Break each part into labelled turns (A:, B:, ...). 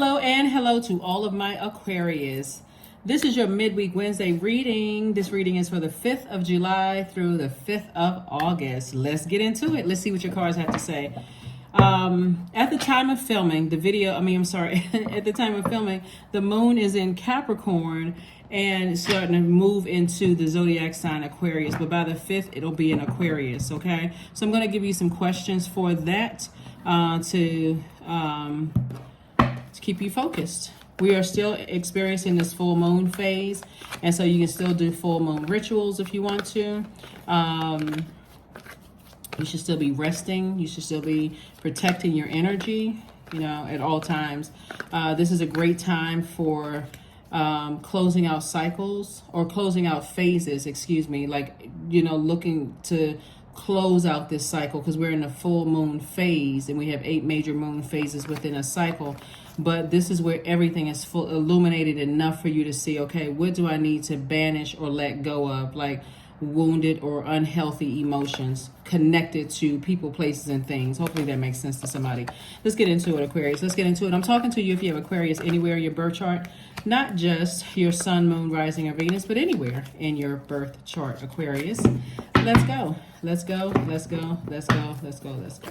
A: Hello and hello to all of my Aquarius. This is your midweek Wednesday reading. This reading is for the 5th of July through the 5th of August. Let's get into it. Let's see what your cards have to say. At the time of filming the video, at the time of filming, the moon is in Capricorn and it's starting to move into the zodiac sign Aquarius. But by the 5th, it'll be in Aquarius, okay? So I'm going to give you some questions for that to keep you focused. We are still experiencing this full moon phase, and so you can still do full moon rituals if you want to. You should still be resting. You should still be protecting your energy, at all times. This is a great time for closing out cycles or closing out phases, looking to close out this cycle, because we're in a full moon phase and we have 8 major moon phases within a cycle. But this is where everything is full illuminated enough for you to see, okay, what do I need to banish or let go of, like wounded or unhealthy emotions connected to people, places, and things. Hopefully that makes sense to somebody. Let's get into it, Aquarius. Let's get into it. I'm talking to you if you have Aquarius anywhere in your birth chart, not just your sun, moon, rising, or Venus, but anywhere in your birth chart, Aquarius. Let's go. Let's go. Let's go. Let's go. Let's go. Let's go.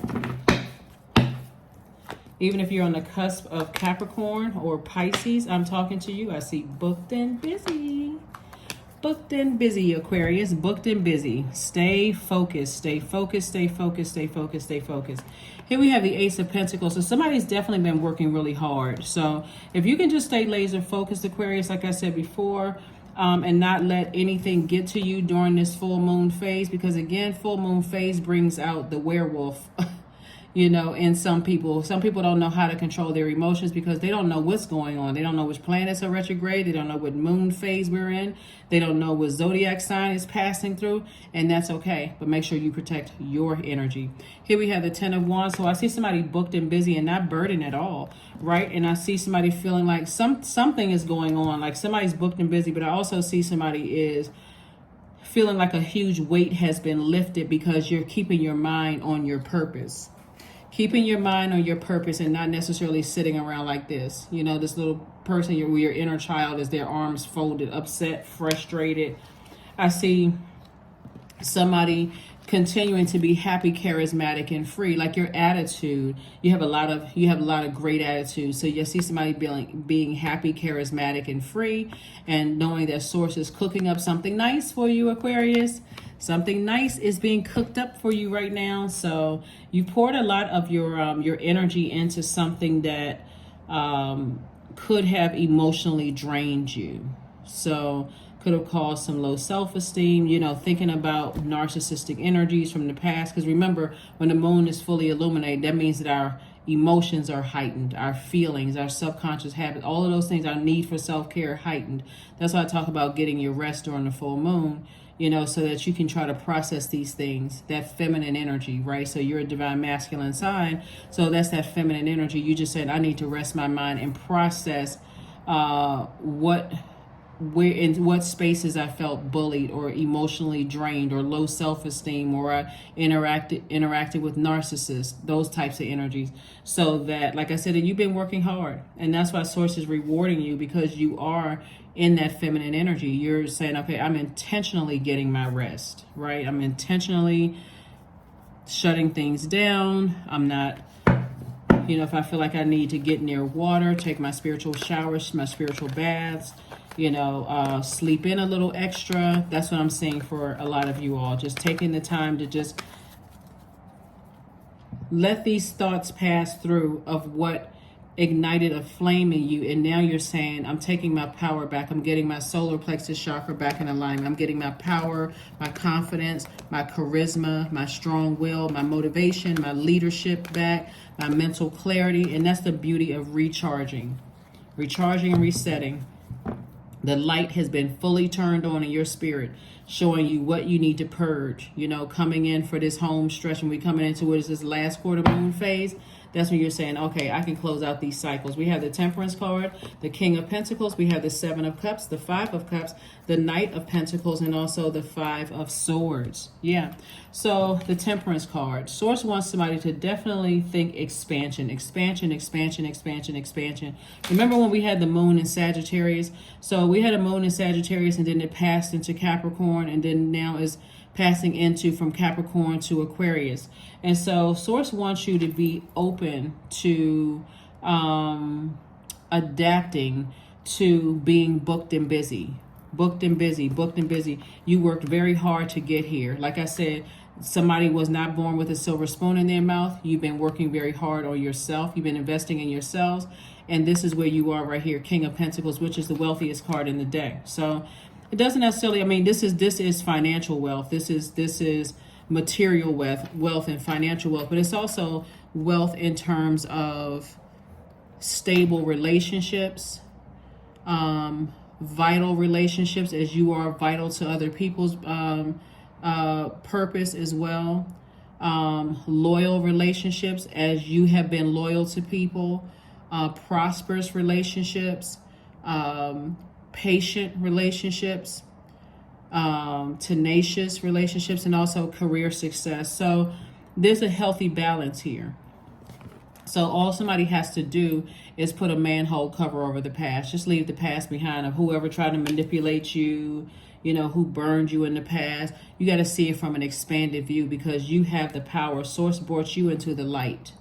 A: Even if you're on the cusp of Capricorn or Pisces, I'm talking to you. I see booked and busy. Booked and busy, Aquarius. Booked and busy. Stay focused. Stay focused. Stay focused. Stay focused. Stay focused. Here we have the Ace of Pentacles. So somebody's definitely been working really hard. So if you can just stay laser focused, Aquarius, like I said before, and not let anything get to you during this full moon phase, because again, full moon phase brings out the werewolf. In some people don't know how to control their emotions because they don't know what's going on. They don't know which planets are retrograde. They don't know what moon phase we're in. They don't know what zodiac sign is passing through, and that's okay. But make sure you protect your energy. Here we have the 10 of Wands. So I see somebody booked and busy and not burdened at all, right? And I see somebody feeling like something is going on, like somebody's booked and busy, but I also see somebody is feeling like a huge weight has been lifted because you're keeping your mind on your purpose. Keeping your mind on your purpose and not necessarily sitting around like this. This little person, your inner child is their arms folded, upset, frustrated. I see somebody continuing to be happy, charismatic, and free. Like your attitude, you have a lot of great attitude. So you see somebody being happy, charismatic, and free, and knowing that source is cooking up something nice for you, Aquarius. Something nice is being cooked up for you right now. So you poured a lot of your energy into something that could have emotionally drained you. So could have caused some low self-esteem, thinking about narcissistic energies from the past. Because remember, when the moon is fully illuminated, that means that our emotions are heightened, our feelings, our subconscious habits, all of those things, our need for self-care heightened. That's why I talk about getting your rest during the full moon, so that you can try to process these things, that feminine energy, right? So you're a divine masculine sign. So that's that feminine energy. You just said, I need to rest my mind and process in what spaces I felt bullied or emotionally drained or low self-esteem, or I interacted with narcissists, those types of energies. So that, like I said, you've been working hard, and that's why Source is rewarding you, because you are in that feminine energy. You're saying, okay, I'm intentionally getting my rest, right? I'm intentionally shutting things down. I'm not, if I feel like I need to get near water, take my spiritual showers, my spiritual baths, sleep in a little extra. That's what I'm seeing for a lot of you all. Just taking the time to just let these thoughts pass through of what ignited a flame in you, and now you're saying, I'm taking my power back. I'm getting my solar plexus chakra back in alignment. I'm getting my power, my confidence, my charisma, my strong will, my motivation, my leadership back, my mental clarity. And that's the beauty of recharging and resetting. The light has been fully turned on in your spirit, showing you what you need to purge, coming in for this home stretch. And we coming into what is this last quarter moon phase. that's when you're saying, okay, I can close out these cycles. We have the Temperance card, the King of Pentacles, we have the Seven of Cups, the Five of Cups, the Knight of Pentacles, and also the Five of Swords. Yeah. So the Temperance card, Source wants somebody to definitely think expansion, expansion, expansion, expansion, expansion. Remember when we had the moon in Sagittarius? So we had a moon in Sagittarius, and then it passed into Capricorn, and then now is passing into from Capricorn to Aquarius. And so Source wants you to be open to adapting to being booked and busy. Booked and busy, booked and busy. You worked very hard to get here. Like I said, somebody was not born with a silver spoon in their mouth. You've been working very hard on yourself. You've been investing in yourselves. And this is where you are right here, King of Pentacles, which is the wealthiest card in the deck. So it doesn't necessarily, I mean, this is financial wealth. This is material wealth and financial wealth, but it's also wealth in terms of stable relationships, vital relationships, as you are vital to other people's purpose as well. Loyal relationships, as you have been loyal to people. Prosperous relationships. Patient relationships, tenacious relationships, and also career success. So there's a healthy balance here. So all somebody has to do is put a manhole cover over the past. Just leave the past behind of whoever tried to manipulate you, you know, who burned you in the past. You got to see it from an expanded view, because you have the power. Source brought you into the light.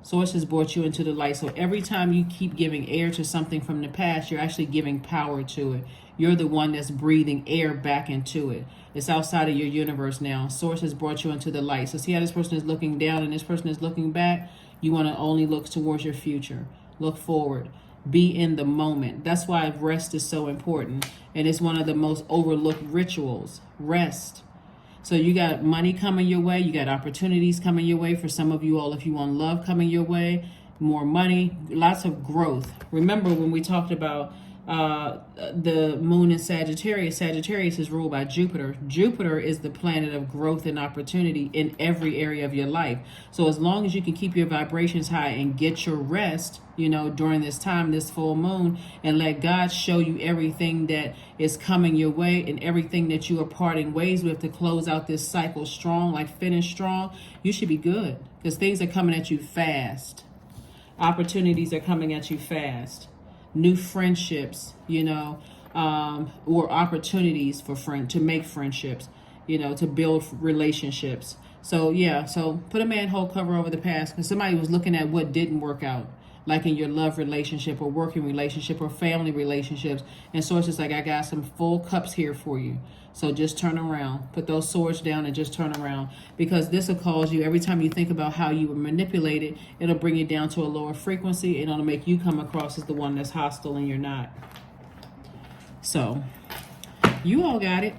A: Source has brought you into the light. So every time you keep giving air to something from the past, you're actually giving power to it. You're the one that's breathing air back into it. It's outside of your universe now. Source has brought you into the light. So see how this person is looking down and this person is looking back? You want to only look towards your future. Look forward. Be in the moment. That's why rest is so important. And it's one of the most overlooked rituals. Rest. So you got money coming your way. You got opportunities coming your way. For some of you all, if you want love coming your way, more money, lots of growth. Remember when we talked about the moon in Sagittarius. Sagittarius is ruled by Jupiter. Jupiter is the planet of growth and opportunity in every area of your life. So as long as you can keep your vibrations high and get your rest, you know, during this time, this full moon, and let God show you everything that is coming your way and everything that you are parting ways with to close out this cycle strong, like finish strong, you should be good, because things are coming at you fast. Opportunities are coming at you fast. New friendships, you know, or opportunities for to make friendships, you know, to build relationships. So yeah, so put a manhole cover over the past, because somebody was looking at what didn't work out, like in your love relationship or working relationship or family relationships. And so it's just like, I got some full cups here for you. So just turn around, put those swords down and just turn around, because this will cause you, every time you think about how you were manipulated, it'll bring you down to a lower frequency, and it'll make you come across as the one that's hostile, and you're not. So you all got it.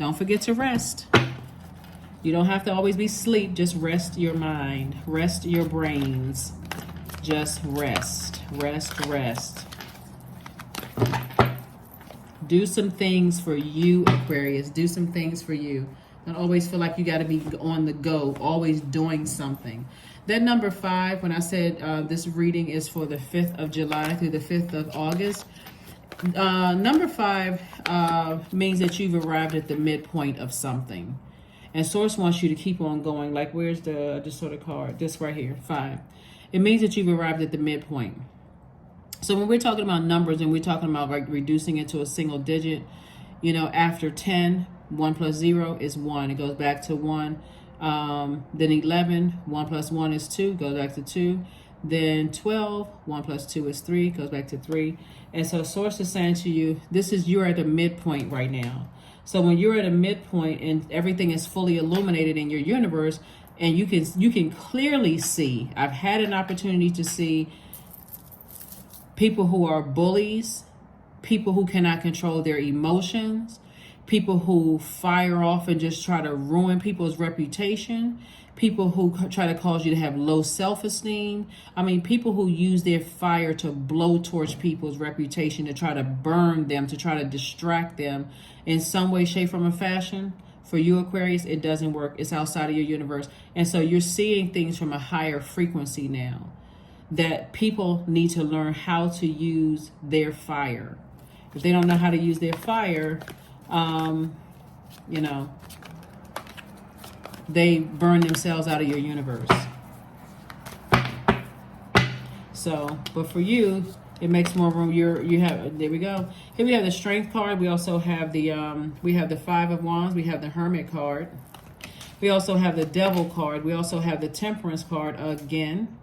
A: Don't forget to rest. You don't have to always be asleep. Just rest your mind, rest your brains. Just rest, rest, rest. Do some things for you, Aquarius. Do some things for you. Don't always feel like you got to be on the go, always doing something. Then number 5, when I said this reading is for the 5th of July through the 5th of August. Number 5 means that you've arrived at the midpoint of something. And Source wants you to keep on going. Like, where's the just sort of card? This right here, 5. It means that you've arrived at the midpoint. So when we're talking about numbers and we're talking about like reducing it to a single digit, you know, after 10, 1 plus 0 is 1. It goes back to 1. Then 11, 1 plus 1 is 2, goes back to 2. Then 12, 1 plus 2 is 3, goes back to 3. And so Source is saying to you, you're at the midpoint right now. So when you're at a midpoint and everything is fully illuminated in your universe, and you can clearly see, I've had an opportunity to see people who are bullies, people who cannot control their emotions, people who fire off and just try to ruin people's reputation, people who try to cause you to have low self-esteem. I mean, people who use their fire to blow towards people's reputation, to try to burn them, to try to distract them in some way, shape, form, or fashion. For you, Aquarius, it doesn't work. It's outside of your universe. And so you're seeing things from a higher frequency now, that people need to learn how to use their fire. If they don't know how to use their fire, you know, they burn themselves out of your universe. So, but for you, it makes more room. You have, there we go. Here we have the Strength card. We also have the Five of Wands. We have the Hermit card. We also have the Devil card. We also have the Temperance card again.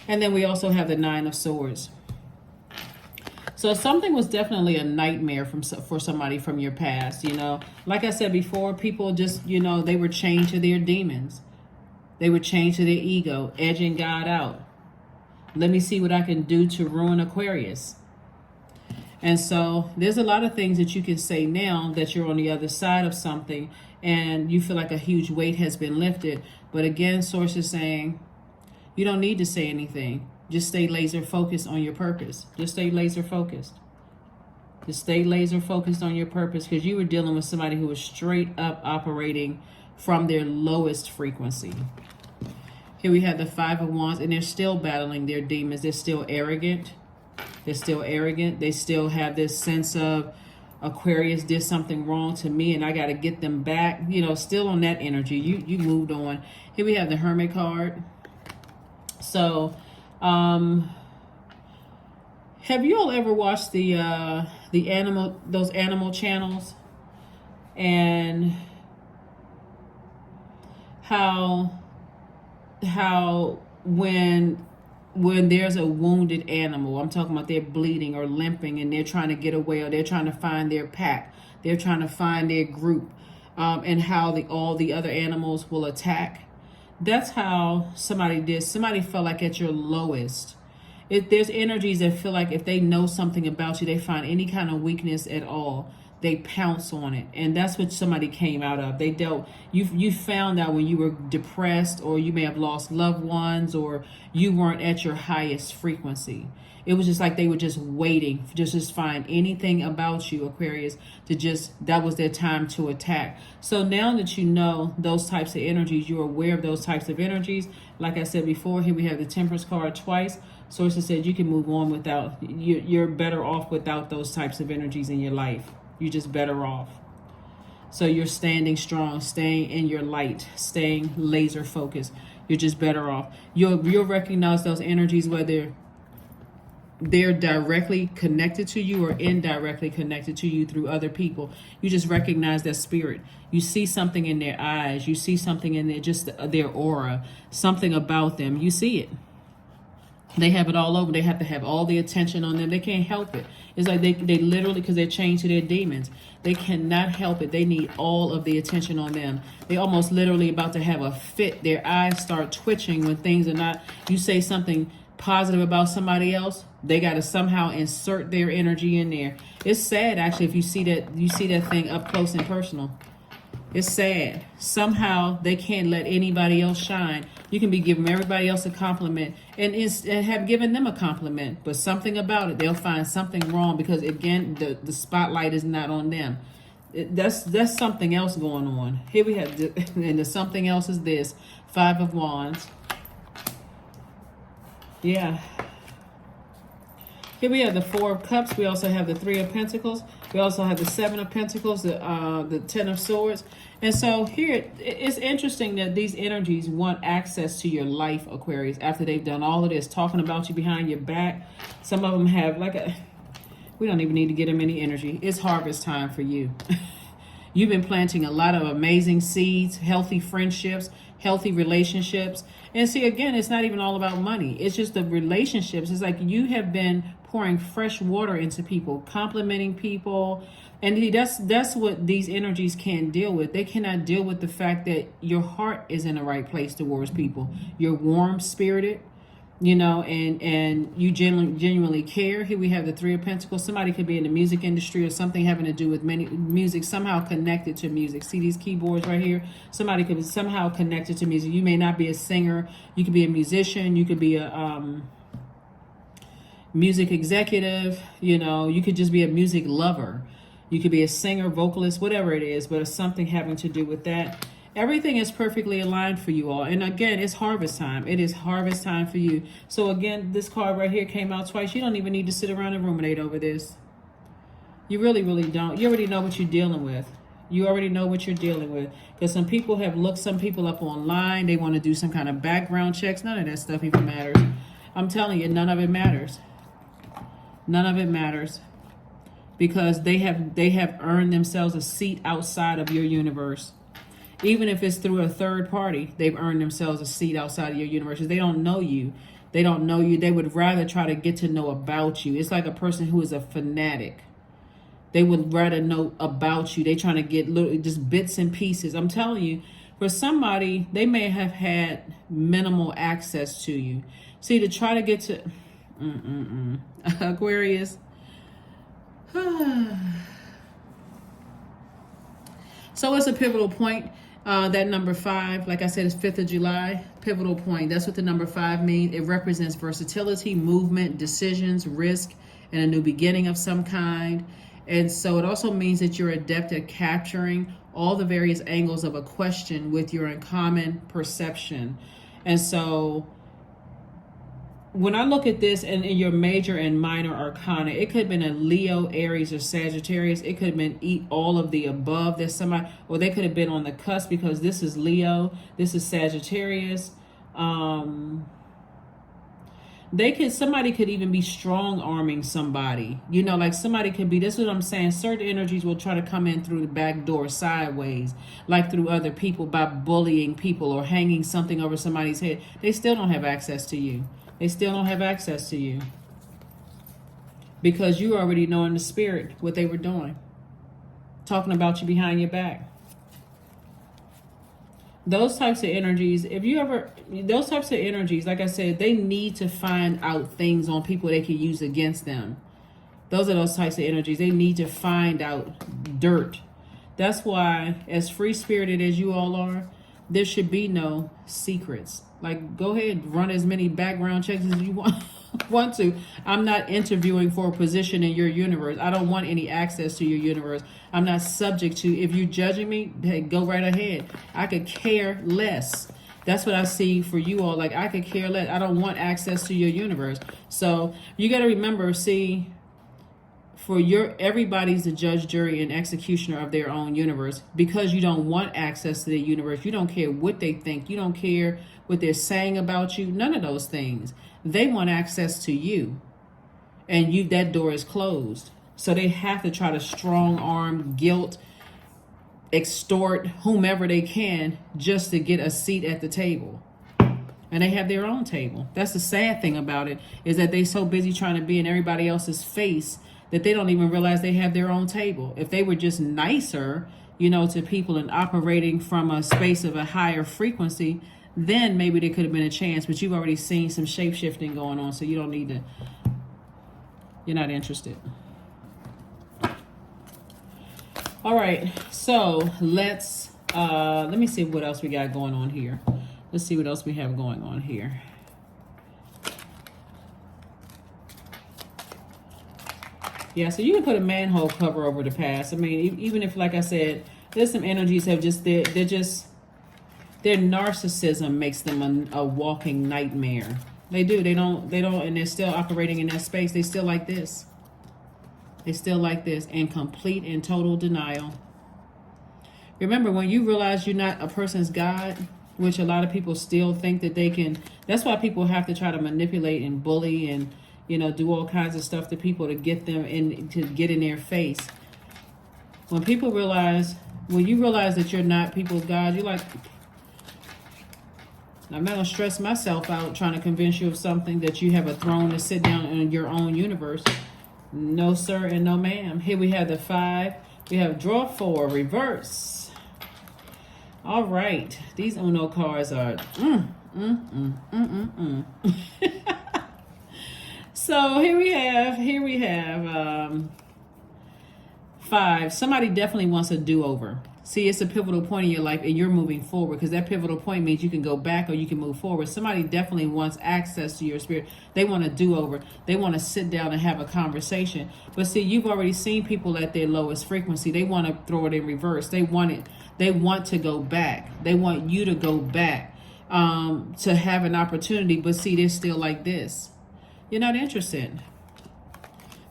A: And then we also have the Nine of Swords. So something was definitely a nightmare for somebody from your past, you know. Like I said before, people just, you know, they were chained to their demons. They were chained to their ego, edging God out. Let me see what I can do to ruin Aquarius. And so there's a lot of things that you can say now that you're on the other side of something and you feel like a huge weight has been lifted. But again, Source is saying, you don't need to say anything. Just stay laser focused on your purpose. Just stay laser focused. Just stay laser focused on your purpose, because you were dealing with somebody who was straight up operating from their lowest frequency. Here we have the Five of Wands, and they're still battling their demons. They're still arrogant. They're still arrogant. They still have this sense of Aquarius did something wrong to me and I got to get them back. You know, still on that energy. You moved on. Here we have the Hermit card. So, have you all ever watched those animal channels, and how when there's a wounded animal, I'm talking about they're bleeding or limping and they're trying to get away, or they're trying to find their pack, they're trying to find their group, and how all the other animals will attack. That's how somebody did. Somebody felt like at your lowest. If there's energies that feel like if they know something about you, they find any kind of weakness at all, they pounce on it. And that's what somebody came out of. They dealt, you found out when you were depressed, or you may have lost loved ones, or you weren't at your highest frequency. It was just like they were just waiting to just find anything about you, Aquarius, that was their time to attack. So now that you know those types of energies, you're aware of those types of energies. Like I said before, here we have the Temperance card twice. Sources said you can move on without, you're better off without those types of energies in your life. You're just better off. So you're standing strong, staying in your light, staying laser focused. You're just better off. You'll recognize those energies, whether they're directly connected to you or indirectly connected to you through other people. You just recognize their spirit. You see something in their eyes. You see something in their aura, something about them. You see it. They have it all over. They have to have all the attention on them. They can't help it. It's like they literally, because they're chained to their demons, they cannot help it. They need all of the attention on them. They almost literally about to have a fit. Their eyes start twitching when things are not, you say something positive about somebody else, they got to somehow insert their energy in there. It's sad, actually, if you see that thing up close and personal. It's sad. Somehow they can't let anybody else shine. You can be giving everybody else a compliment and have given them a compliment, but something about it, they'll find something wrong, because again, the spotlight is not on them. That's something else going on. Here we have, and the something else is this Five of Wands. Yeah. Here we have the Four of Cups. We also have the Three of Pentacles. We also have the Seven of Pentacles, the Ten of Swords. And so here, it's interesting that these energies want access to your life, Aquarius, after they've done all of this, talking about you behind your back. Some of them have, we don't even need to get them any energy. It's harvest time for you. You've been planting a lot of amazing seeds, healthy friendships, healthy relationships. And see, again, it's not even all about money. It's just the relationships. It's like you have been pouring fresh water into people, complimenting people. And that's what these energies can't deal with. They cannot deal with the fact that your heart is in the right place towards people. You're warm-spirited, you know, and you genuinely care. Here we have the Three of Pentacles. Somebody could be in the music industry or something having to do with music, somehow connected to music. See these keyboards right here? Somebody could be somehow connected to music. You may not be a singer. You could be a musician. You could be a music executive. You know, you could just be a music lover. You could be a singer, vocalist, whatever it is, but it's something having to do with that. Everything is perfectly aligned for you all. And again, it's harvest time. It is harvest time for you. So again, this card right here came out twice. You don't even need to sit around and ruminate over this. You really, really don't. You already know what you're dealing with. You already know what you're dealing with. Because some people have looked some people up online. They want to do some kind of background checks. None of that stuff even matters. I'm telling you, none of it matters. None of it matters. Because they have earned themselves a seat outside of your universe. Even if it's through a third party, they've earned themselves a seat outside of your universe. They don't know you. They don't know you. They would rather try to get to know about you. It's like a person who is a fanatic. They would rather know about you. They're trying to get little, just bits and pieces. I'm telling you, for somebody, they may have had minimal access to you. See, to try to get to Aquarius. So it's a pivotal point. That number 5, like I said, is 5th of July. Pivotal point. That's what the number 5 means. It represents versatility, movement, decisions, risk, and a new beginning of some kind. And so it also means that you're adept at capturing all the various angles of a question with your uncommon perception. And so when I look at this and in your major and minor arcana, it could have been a Leo, Aries, or Sagittarius. It could have been all of the above. There's somebody, or they could have been on the cusp because this is Leo, this is Sagittarius. Somebody could even be strong arming somebody. You know, like somebody could be, this is what I'm saying, certain energies will try to come in through the back door sideways, like through other people by bullying people or hanging something over somebody's head. They still don't have access to you. They still don't have access to you because you already know in the spirit what they were doing, talking about you behind your back. Those types of energies, those types of energies, like I said, they need to find out things on people they can use against them. Those are those types of energies. They need to find out dirt. That's why, as free-spirited as you all are, there should be no secrets. Like, go ahead, run as many background checks as you want to. I'm not interviewing for a position in your universe. I don't want any access to your universe. I'm not subject to, if you're judging me, hey, go right ahead. I could care less. That's what I see for you all. Like, I could care less. I don't want access to your universe. So you got to remember, see, everybody's the judge, jury, and executioner of their own universe. Because you don't want access to their universe, you don't care what they think, you don't care what they're saying about you, none of those things. They want access to you, and that door is closed. So they have to try to strong arm, guilt, extort whomever they can just to get a seat at the table. And they have their own table. That's the sad thing about it, is that they're so busy trying to be in everybody else's face that they don't even realize they have their own table. If they were just nicer, to people and operating from a space of a higher frequency, then maybe there could have been a chance. But you've already seen some shape-shifting going on, so you don't need to, you're not interested. All right, so let me see what else we got going on here. Let's see what else we have going on here. Yeah, so you can put a manhole cover over the past. I mean, even if, like I said, there's some energies have just, their narcissism makes them a walking nightmare. They do. They don't, and they're still operating in that space. They still like this. They still like this, in complete and total denial. Remember, when you realize you're not a person's God, which a lot of people still think that they can, that's why people have to try to manipulate and bully and, do all kinds of stuff to people to get them to get in their face. When you realize that you're not people's God, you're like, I'm not going to stress myself out trying to convince you of something that you have a throne to sit down in your own universe. No, sir, and no, ma'am. Here we have the 5. We have draw 4, reverse. All right. These Uno cards are So here we have 5. Somebody definitely wants a do-over. See, it's a pivotal point in your life and you're moving forward, because that pivotal point means you can go back or you can move forward. Somebody definitely wants access to your spirit. They want a do-over. They want to sit down and have a conversation. But see, you've already seen people at their lowest frequency. They want to throw it in reverse. They want it. They want to go back. They want you to go back to have an opportunity. But see, they're still like this. You're not interested.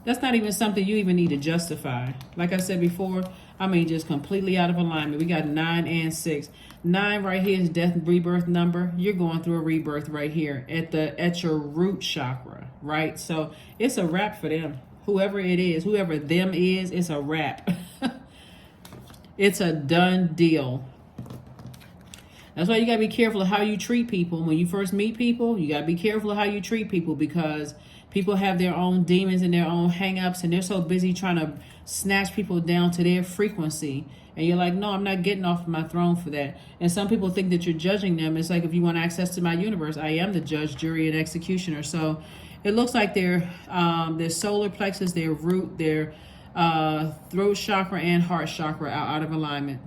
A: That's not even something you even need to justify. Like I said before, I mean, just completely out of alignment. We got 9 and 6. 9 right here is death and rebirth number. You're going through a rebirth right here at your root chakra, right? So it's a wrap for them. Whoever it is, whoever them is, it's a wrap. It's a done deal. That's why you got to be careful of how you treat people. When you first meet people, you got to be careful of how you treat people, because people have their own demons and their own hang-ups, and they're so busy trying to snatch people down to their frequency. And you're like, no, I'm not getting off of my throne for that. And some people think that you're judging them. It's like, if you want access to my universe, I am the judge, jury, and executioner. So it looks like their solar plexus, their root, their throat chakra and heart chakra are out of alignment.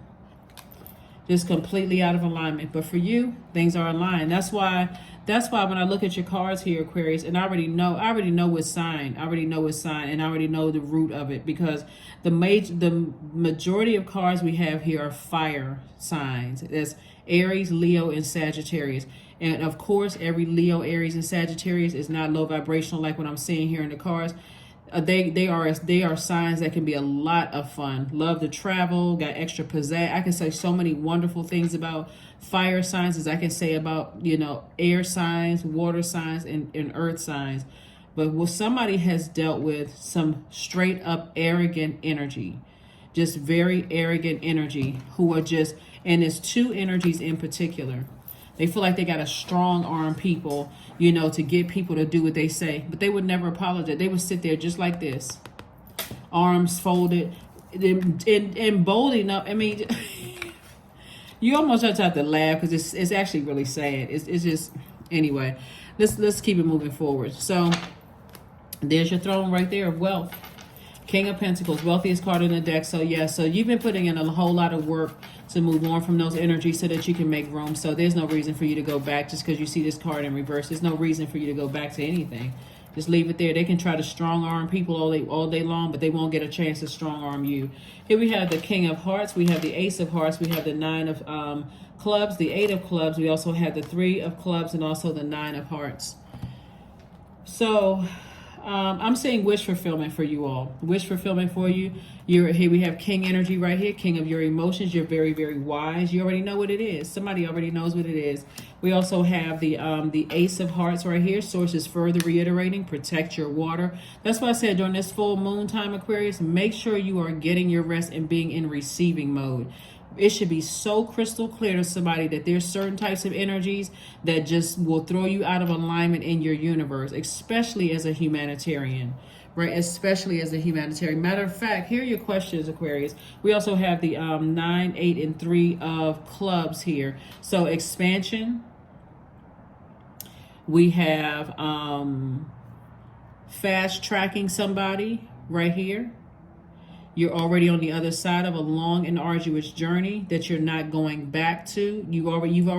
A: Just completely out of alignment. But for you, things are aligned. That's why when I look at your cards here, Aquarius, and I already know what sign. I already know what sign, and I already know the root of it, because the majority of cards we have here are fire signs. That's Aries, Leo, and Sagittarius. And of course, every Leo, Aries, and Sagittarius is not low vibrational like what I'm seeing here in the cards. They are signs that can be a lot of fun. Love to travel, got extra pizzazz. I can say so many wonderful things about fire signs as I can say about, air signs, water signs, and earth signs. But somebody has dealt with some straight up arrogant energy, just very arrogant energy, who are just, and there's two energies in particular. They feel like they got to strong arm people, to get people to do what they say. But they would never apologize. They would sit there just like this, arms folded, and bold enough. I mean, you almost have to laugh, because it's actually really sad. It's just, anyway, let's keep it moving forward. So there's your throne right there of wealth. King of Pentacles, wealthiest card in the deck. So yeah, so you've been putting in a whole lot of work to move on from those energies so that you can make room. So there's no reason for you to go back just because you see this card in reverse. There's no reason for you to go back to anything. Just leave it there. They can try to strong arm people all day long, but they won't get a chance to strong arm you. Here we have the King of Hearts. We have the Ace of Hearts. We have the 9 of Clubs, the 8 of Clubs. We also have the 3 of Clubs and also the 9 of Hearts. So I'm saying wish fulfillment for you all. Wish fulfillment for you. Here we have King energy right here. King of your emotions. You're very, very wise. You already know what it is. Somebody already knows what it is. We also have the Ace of Hearts right here. Source is further reiterating, protect your water. That's why I said during this full moon time, Aquarius, make sure you are getting your rest and being in receiving mode. It should be so crystal clear to somebody that there's certain types of energies that just will throw you out of alignment in your universe, especially as a humanitarian, right? Especially as a humanitarian. Matter of fact, here are your questions, Aquarius. We also have the 9, 8, and 3 of Clubs here. So expansion. We have fast tracking somebody right here. You're already on the other side of a long and arduous journey that you're not going back to.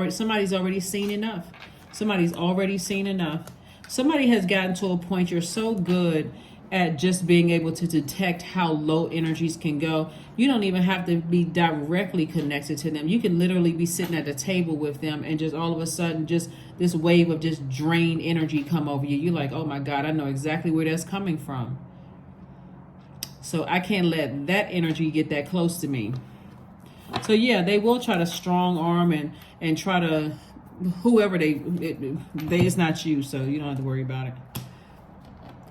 A: Somebody's already seen enough. Somebody's already seen enough. Somebody has gotten to a point you're so good at just being able to detect how low energies can go. You don't even have to be directly connected to them. You can literally be sitting at the table with them and just all of a sudden just this wave of just drained energy come over you. You're like, oh my God, I know exactly where that's coming from. So I can't let that energy get that close to me. So yeah, they will try to strong arm and try to, whoever it's not you, so you don't have to worry about it.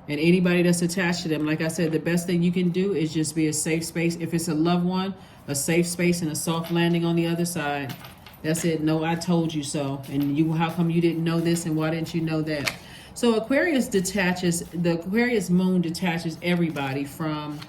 A: And anybody that's attached to them, like I said, the best thing you can do is just be a safe space. If it's a loved one, a safe space and a soft landing on the other side. That's it. No, I told you so. And how come you didn't know this and why didn't you know that? So the Aquarius moon detaches everybody from,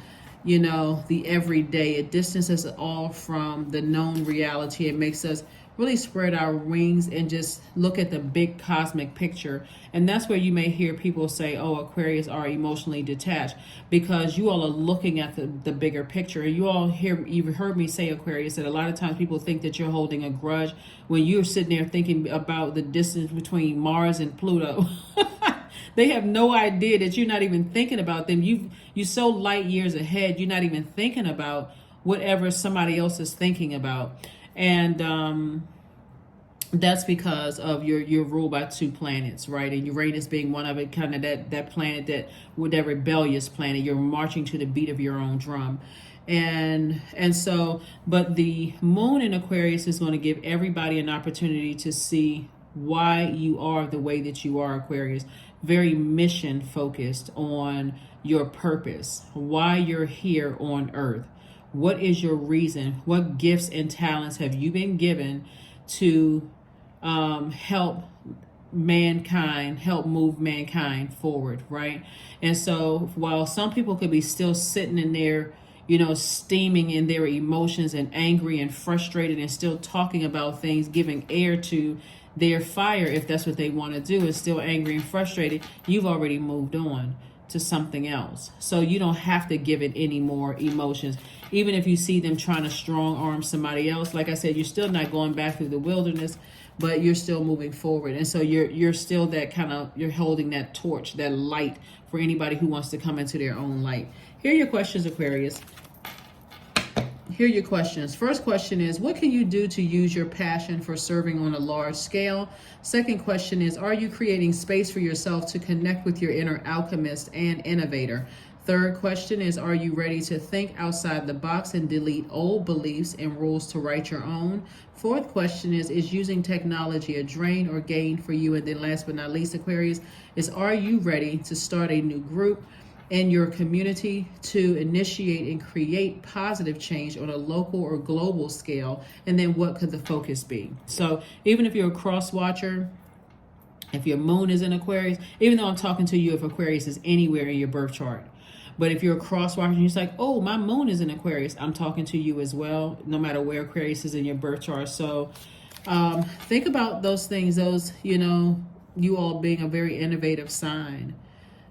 A: the everyday. It distances us all from the known reality. It makes us, really spread our wings and just look at the big cosmic picture. And that's where you may hear people say, oh, Aquarius are emotionally detached, because you all are looking at the bigger picture. You all you've heard me say, Aquarius, that a lot of times people think that you're holding a grudge when you're sitting there thinking about the distance between Mars and Pluto. They have no idea that you're not even thinking about them. You're so light years ahead, you're not even thinking about whatever somebody else is thinking about. And that's because of you're ruled by two planets, right? And Uranus being one of it, kind of that planet, that rebellious planet. You're marching to the beat of your own drum. And so, but the moon in Aquarius is going to give everybody an opportunity to see why you are the way that you are, Aquarius. Very mission focused on your purpose, why you're here on earth. What is your reason? What gifts and talents have you been given to help mankind, help move mankind forward, right? And so while some people could be still sitting in there, steaming in their emotions and angry and frustrated and still talking about things, giving air to their fire, if that's what they want to do, is still angry and frustrated, you've already moved on to something else. So you don't have to give it any more emotions. Even if you see them trying to strong arm somebody else, like I said, you're still not going back through the wilderness, but you're still moving forward. And so you're still you're holding that torch, that light for anybody who wants to come into their own light. Here are your questions, Aquarius. Here are your questions. First question is, what can you do to use your passion for serving on a large scale? Second question is, are you creating space for yourself to connect with your inner alchemist and innovator? Third question is, are you ready to think outside the box and delete old beliefs and rules to write your own? Fourth question is using technology a drain or gain for you? And then last but not least, Aquarius, is, are you ready to start a new group in your community to initiate and create positive change on a local or global scale? And then what could the focus be? So even if you're a cross watcher, if your moon is in Aquarius, even though I'm talking to you if Aquarius is anywhere in your birth chart, but if you're a cross watcher and you're like, oh, my moon is in Aquarius, I'm talking to you as well, no matter where Aquarius is in your birth chart. So think about those things, you all being a very innovative sign.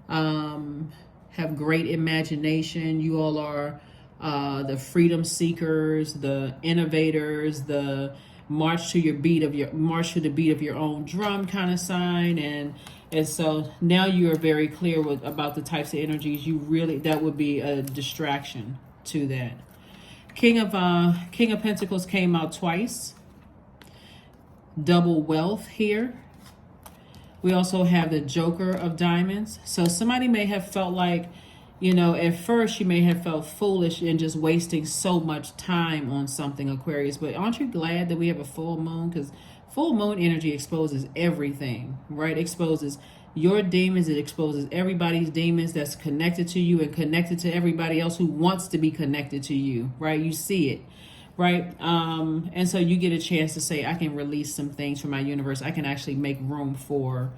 A: Have great imagination. You all are the freedom seekers, the innovators, the march to the beat of your own drum kind of sign. And so now you are very clear about the types of energies that would be a distraction to that. King of Pentacles came out twice. Double wealth here. We also have the Joker of Diamonds. So somebody may have felt like, at first you may have felt foolish in just wasting so much time on something, Aquarius. But aren't you glad that we have a full moon? Because full moon energy exposes everything, right? It exposes your demons. It exposes everybody's demons that's connected to you and connected to everybody else who wants to be connected to you, right? You see it. Right. And so you get a chance to say, I can release some things from my universe. I can actually make room for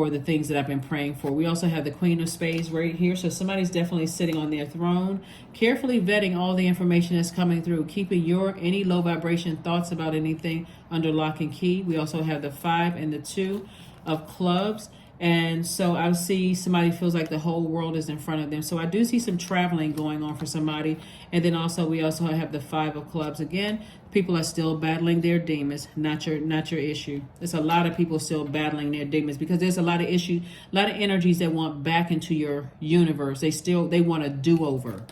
A: the things that I've been praying for. We also have the Queen of Spades right here. So somebody's definitely sitting on their throne, carefully vetting all the information that's coming through, keeping any low vibration thoughts about anything under lock and key. We also have the 5 and the 2 of clubs. And so I see somebody feels like the whole world is in front of them. So I do see some traveling going on for somebody. And then we also have the 5 of clubs. Again, people are still battling their demons, not your issue. There's a lot of people still battling their demons because there's a lot of issues, a lot of energies that want back into your universe. They want a do-over,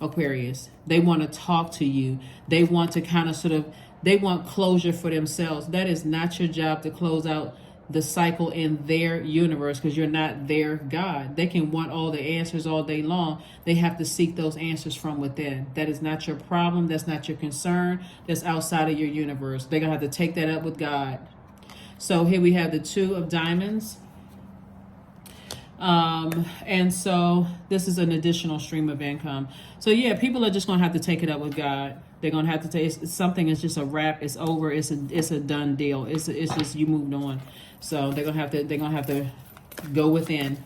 A: Aquarius. They want to talk to you. They want to they want closure for themselves. That is not your job to close out the cycle in their universe, because you're not their God. They can want all the answers all day long. They have to seek those answers from within. That is not your problem. That's not your concern. That's outside of your universe. They're going to have to take that up with God. So here we have the 2 of Diamonds. And so this is an additional stream of income. So yeah, people are just going to have to take it up with God. They're going to have to take something. Is just a wrap. It's over. It's a done deal. It's just you moved on. So they're gonna have to go within.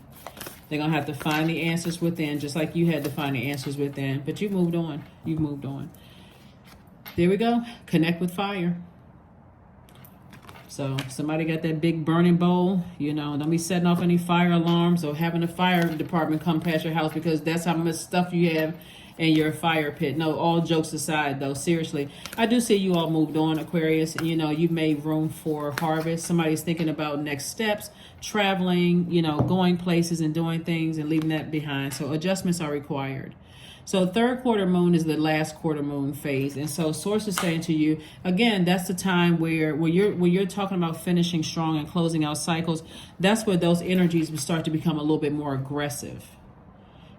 A: They're gonna have to find the answers within, just like you had to find the answers within. But you moved on. You've moved on. There we go. Connect with fire. So somebody got that big burning bowl, you know, don't be setting off any fire alarms or having a fire department come past your house, because that's how much stuff you have in your fire pit. No, all jokes aside though, seriously, I do see you all moved on, Aquarius. You know, you've made room for harvest. Somebody's thinking about next steps, traveling, you know, going places and doing things and leaving that behind. So adjustments are required. So third quarter moon is the last quarter moon phase. And so source is saying to you, again, that's the time where you're talking about finishing strong and closing out cycles. That's where those energies will start to become a little bit more aggressive.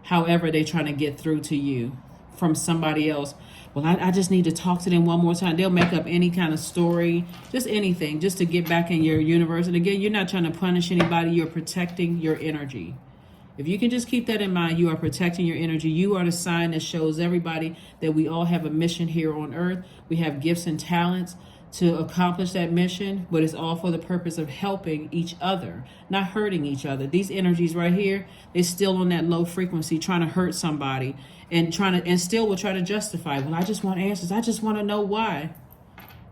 A: However, they're trying to get through to you from somebody else. Well, I just need to talk to them one more time. They'll make up any kind of story, just anything, just to get back in your universe. And again, you're not trying to punish anybody. You're protecting your energy. If you can just keep that in mind, you are protecting your energy. You are the sign that shows everybody that we all have a mission here on earth. We have gifts and talents to accomplish that mission, but it's all for the purpose of helping each other, not hurting each other. These energies right here, they're still on that low frequency, trying to hurt somebody and still will try to justify. Well, I just want answers. I just want to know why.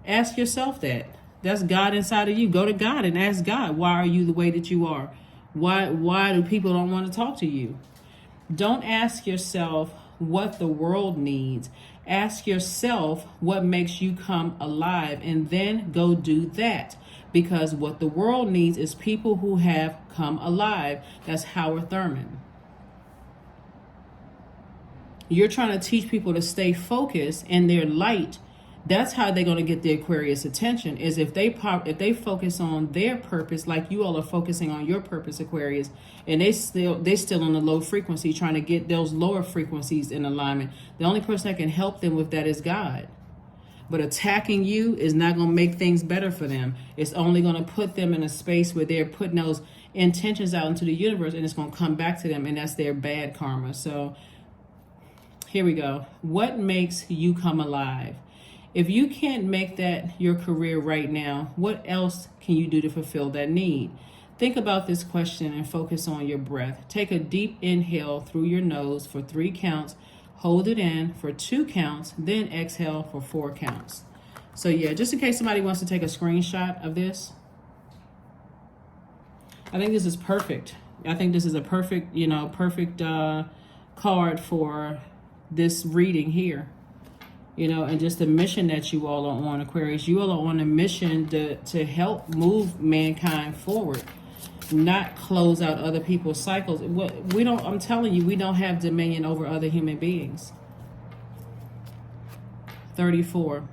A: Ask yourself that. That's God inside of you. Go to God and ask God, why are you the way that you are? Why do people don't want to talk to you? Don't ask yourself what the world needs. Ask yourself what makes you come alive, and then go do that. Because what the world needs is people who have come alive. That's Howard Thurman. You're trying to teach people to stay focused in their light. That's how they're going to get the Aquarius attention, is if they focus on their purpose, like you all are focusing on your purpose, Aquarius, and they still on the low frequency, trying to get those lower frequencies in alignment. The only person that can help them with that is God. But attacking you is not going to make things better for them. It's only going to put them in a space where they're putting those intentions out into the universe, and it's going to come back to them, and that's their bad karma. So here we go. What makes you come alive? If you can't make that your career right now, what else can you do to fulfill that need? Think about this question and focus on your breath. Take a deep inhale through your nose for 3 counts. Hold it in for 2 counts, then exhale for 4 counts. So yeah, just in case somebody wants to take a screenshot of this, I think this is perfect. I think this is a perfect card for this reading here. You know, and just the mission that you all are on, Aquarius. You all are on a mission to help move mankind forward, not close out other people's cycles. I'm telling you, we don't have dominion over other human beings. 34.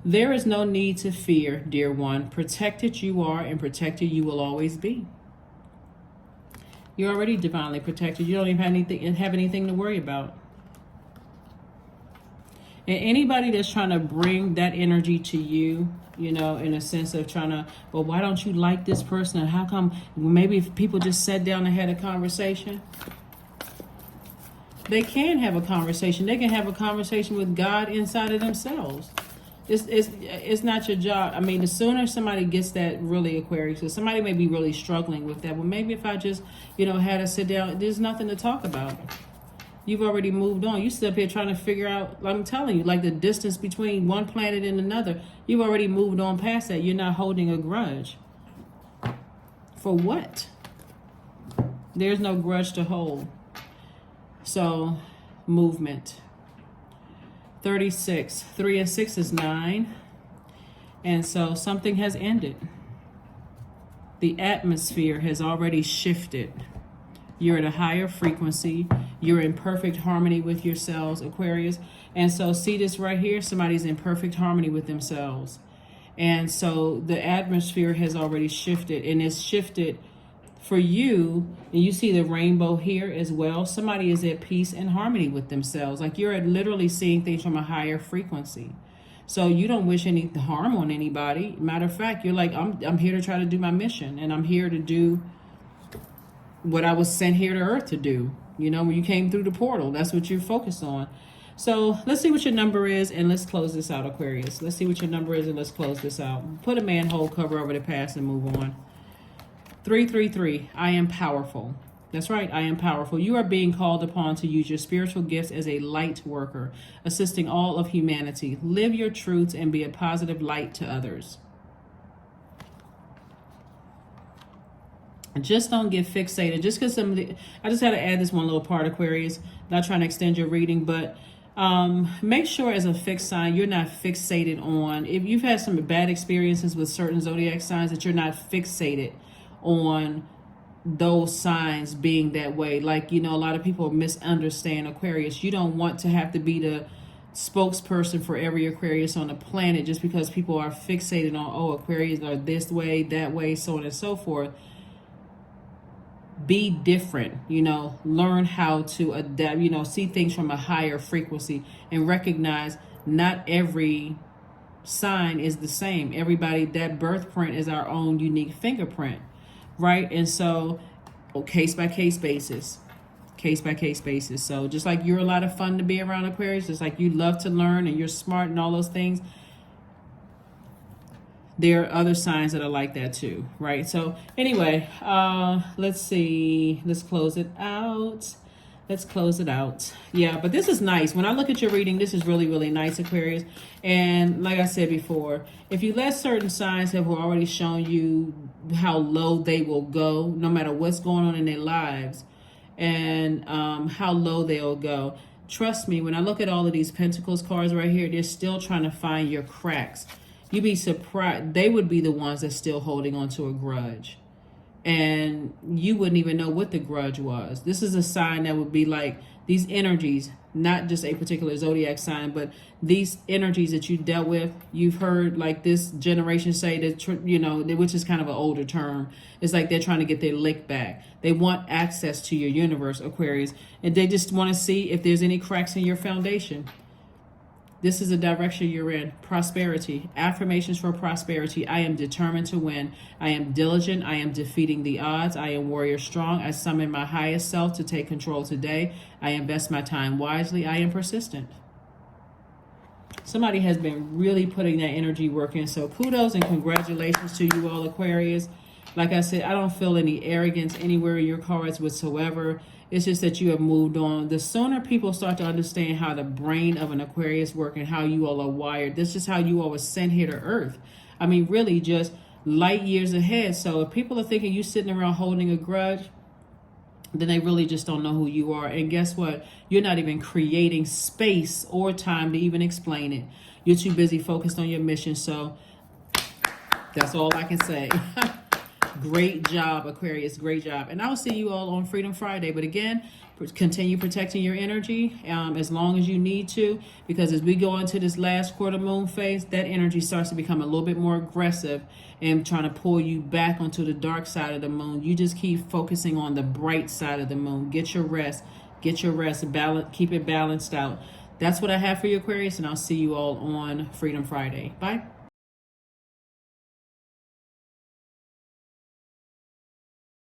A: There is no need to fear, dear one. Protected you are, and protected you will always be. You're already divinely protected. You don't even have anything to worry about. And anybody that's trying to bring that energy to you, you know, in a sense of trying to, well, why don't you like this person? And how come maybe if people just sat down and had a conversation? They can have a conversation. They can have a conversation with God inside of themselves. It's not your job. I mean, the sooner somebody gets that, really, Aquarius, because somebody may be really struggling with that. Well, maybe if I just, you know, had to sit down, there's nothing to talk about. You've already moved on. You sit up here trying to figure out, I'm telling you, like the distance between one planet and another. You've already moved on past that. You're not holding a grudge. For what? There's no grudge to hold. So, movement. 36. 3 and 6 is 9. And so something has ended. The atmosphere has already shifted. You're at a higher frequency. You're in perfect harmony with yourselves, Aquarius. And so see this right here. Somebody's in perfect harmony with themselves. And so the atmosphere has already shifted. And it's shifted for you. And you see the rainbow here as well. Somebody is at peace and harmony with themselves. Like you're literally seeing things from a higher frequency. So you don't wish any harm on anybody. Matter of fact, you're like, I'm here to try to do my mission. And I'm here to do what I was sent here to Earth to do. You know, when you came through the portal, that's what you're focused on. So let's see what your number is, and let's close this out, Aquarius. Let's see what your number is, and let's close this out. Put a manhole cover over the past and move on. 333. I am powerful. That's right, I am powerful. You are being called upon to use your spiritual gifts as a light worker, assisting all of humanity. Live your truths and be a positive light to others. Just don't get fixated. Just because I just had to add this one little part, Aquarius. Not trying to extend your reading, but make sure as a fixed sign, you're not fixated on, if you've had some bad experiences with certain zodiac signs, that you're not fixated on those signs being that way. Like, you know, a lot of people misunderstand Aquarius. You don't want to have to be the spokesperson for every Aquarius on the planet just because people are fixated on, oh, Aquarius are this way, that way, so on and so forth. Be different, you know, learn how to adapt, you know, see things from a higher frequency and recognize not every sign is the same. Everybody, that birth print is our own unique fingerprint, right? And so case by case basis. So just like you're a lot of fun to be around, Aquarius, just like you love to learn and you're smart and all those things, there are other signs that are like that too, right? So anyway, let's see. Let's close it out. Yeah, but this is nice. When I look at your reading, this is really, really nice, Aquarius. And like I said before, if you let certain signs have already shown you how low they will go, no matter what's going on in their lives, and how low they'll go, trust me, when I look at all of these Pentacles cards right here, they're still trying to find your cracks. You'd be surprised. They would be the ones that's still holding on to a grudge. And you wouldn't even know what the grudge was. This is a sign that would be like these energies, not just a particular zodiac sign, but these energies that you dealt with. You've heard like this generation say that, you know, which is kind of an older term. It's like they're trying to get their lick back. They want access to your universe, Aquarius. And they just want to see if there's any cracks in your foundation. This is the direction you're in. Prosperity. Affirmations for prosperity. I am determined to win. I am diligent. I am defeating the odds. I am warrior strong. I summon my highest self to take control today. I invest my time wisely. I am persistent. Somebody has been really putting that energy work in. So kudos and congratulations to you all, Aquarius. Like I said, I don't feel any arrogance anywhere in your cards whatsoever. It's just that you have moved on. The sooner people start to understand how the brain of an Aquarius works and how you all are wired, this is how you all were sent here to Earth. I mean, really just light years ahead. So if people are thinking you sitting around holding a grudge, then they really just don't know who you are. And guess what? You're not even creating space or time to even explain it. You're too busy focused on your mission. So that's all I can say. Great job, Aquarius. Great job. And I'll see you all on Freedom Friday. But again, continue protecting your energy as long as you need to, because as we go into this last quarter moon phase, that energy starts to become a little bit more aggressive and trying to pull you back onto the dark side of the moon. You just keep focusing on the bright side of the moon. Get your rest. Balance, keep it balanced out. That's what I have for you, Aquarius, and I'll see you all on Freedom Friday. Bye.